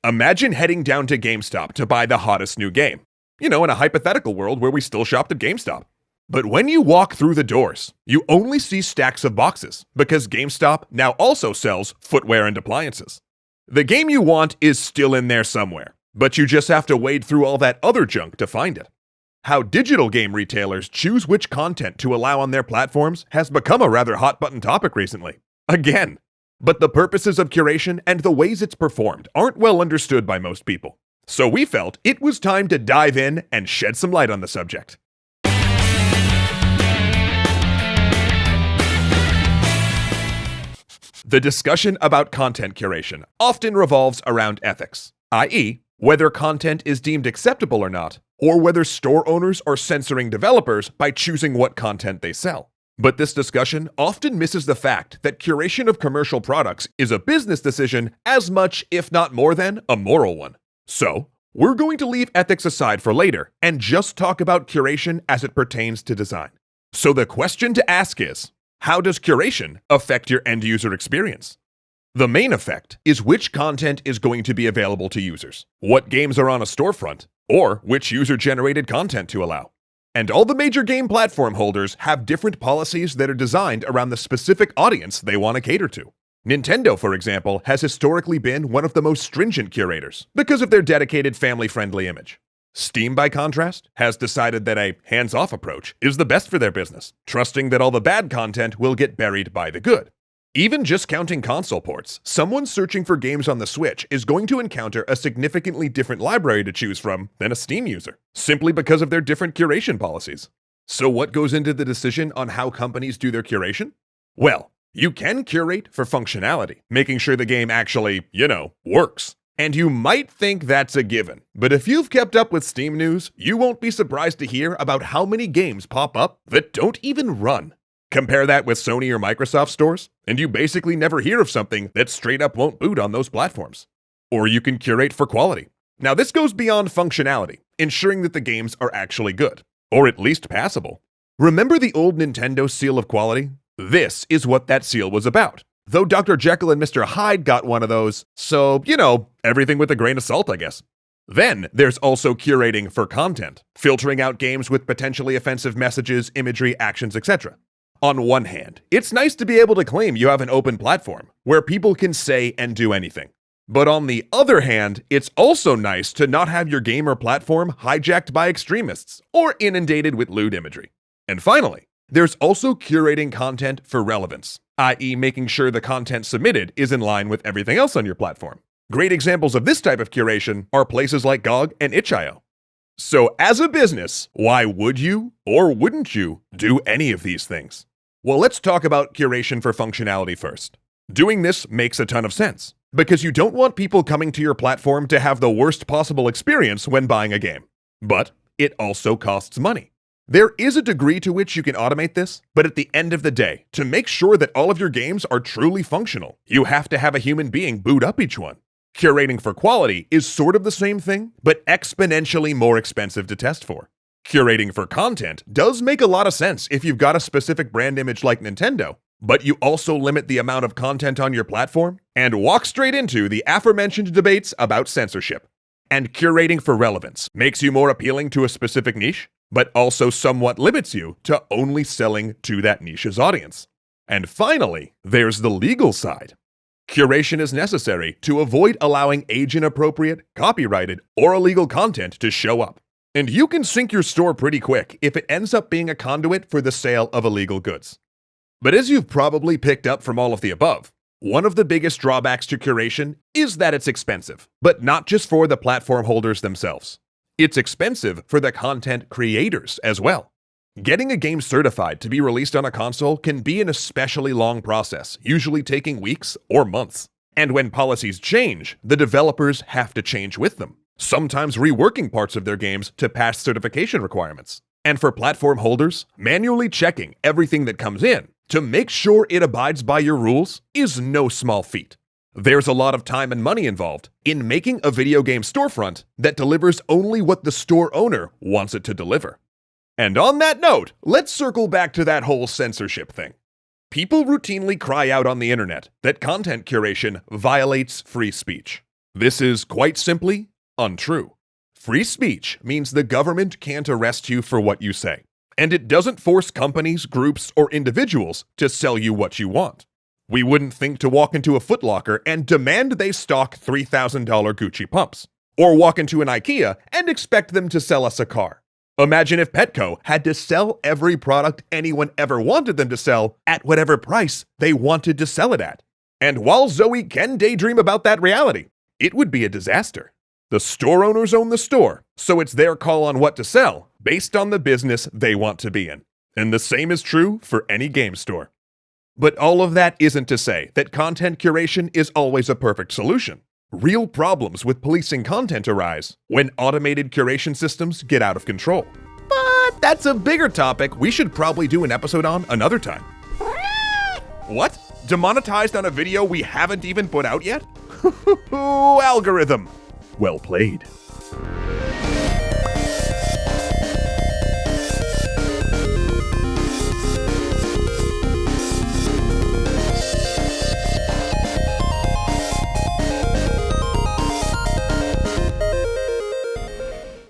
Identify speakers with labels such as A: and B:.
A: Imagine heading down to GameStop to buy the hottest new game. In a hypothetical world where we still shopped at GameStop. But when you walk through the doors, you only see stacks of boxes because GameStop now also sells footwear and appliances. The game you want is still in there somewhere, but you just have to wade through all that other junk to find it. How digital game retailers choose which content to allow on their platforms has become a rather hot-button topic recently. Again. But the purposes of curation and the ways it's performed aren't well understood by most people. So we felt it was time to dive in and shed some light on the subject. The discussion about content curation often revolves around ethics, i.e., whether content is deemed acceptable or not, or whether store owners are censoring developers by choosing what content they sell. But this discussion often misses the fact that curation of commercial products is a business decision as much, if not more than, a moral one. So, we're going to leave ethics aside for later and just talk about curation as it pertains to design. So the question to ask is, how does curation affect your end user experience? The main effect is which content is going to be available to users, what games are on a storefront, or which user-generated content to allow. And all the major game platform holders have different policies that are designed around the specific audience they want to cater to. Nintendo, for example, has historically been one of the most stringent curators because of their dedicated family-friendly image. Steam, by contrast, has decided that a hands-off approach is the best for their business, trusting that all the bad content will get buried by the good. Even just counting console ports, someone searching for games on the Switch is going to encounter a significantly different library to choose from than a Steam user, simply because of their different curation policies. So what goes into the decision on how companies do their curation? Well, you can curate for functionality, making sure the game actually, works. And you might think that's a given, but if you've kept up with Steam news, you won't be surprised to hear about how many games pop up that don't even run. Compare that with Sony or Microsoft stores, and you basically never hear of something that straight up won't boot on those platforms. Or you can curate for quality. Now this goes beyond functionality, ensuring that the games are actually good, or at least passable. Remember the old Nintendo seal of quality? This is what that seal was about. Though Dr. Jekyll and Mr. Hyde got one of those, so, everything with a grain of salt, I guess. Then there's also curating for content, filtering out games with potentially offensive messages, imagery, actions, etc. On one hand, it's nice to be able to claim you have an open platform where people can say and do anything. But on the other hand, it's also nice to not have your game or platform hijacked by extremists or inundated with lewd imagery. And finally, there's also curating content for relevance, i.e. making sure the content submitted is in line with everything else on your platform. Great examples of this type of curation are places like GOG and itch.io. So as a business, why would you or wouldn't you do any of these things? Well, let's talk about curation for functionality first. Doing this makes a ton of sense, because you don't want people coming to your platform to have the worst possible experience when buying a game. But it also costs money. There is a degree to which you can automate this, but at the end of the day, to make sure that all of your games are truly functional, you have to have a human being boot up each one. Curating for quality is sort of the same thing, but exponentially more expensive to test for. Curating for content does make a lot of sense if you've got a specific brand image like Nintendo, but you also limit the amount of content on your platform and walk straight into the aforementioned debates about censorship. And curating for relevance makes you more appealing to a specific niche, but also somewhat limits you to only selling to that niche's audience. And finally, there's the legal side. Curation is necessary to avoid allowing age-inappropriate, copyrighted, or illegal content to show up. And you can sink your store pretty quick if it ends up being a conduit for the sale of illegal goods. But as you've probably picked up from all of the above, one of the biggest drawbacks to curation is that it's expensive, but not just for the platform holders themselves. It's expensive for the content creators as well. Getting a game certified to be released on a console can be an especially long process, usually taking weeks or months. And when policies change, the developers have to change with them, sometimes reworking parts of their games to pass certification requirements. And for platform holders, manually checking everything that comes in to make sure it abides by your rules is no small feat. There's a lot of time and money involved in making a video game storefront that delivers only what the store owner wants it to deliver. And on that note, let's circle back to that whole censorship thing. People routinely cry out on the internet that content curation violates free speech. This is quite simply untrue. Free speech means the government can't arrest you for what you say, and it doesn't force companies, groups, or individuals to sell you what you want. We wouldn't think to walk into a Foot Locker and demand they stock $3,000 Gucci pumps, or walk into an IKEA and expect them to sell us a car. Imagine if Petco had to sell every product anyone ever wanted them to sell at whatever price they wanted to sell it at. And while Zoe can daydream about that reality, it would be a disaster. The store owners own the store, so it's their call on what to sell based on the business they want to be in. And the same is true for any game store. But all of that isn't to say that content curation is always a perfect solution. Real problems with policing content arise when automated curation systems get out of control. But that's a bigger topic we should probably do an episode on another time. What? Demonetized on a video we haven't even put out yet? Algorithm. Well played.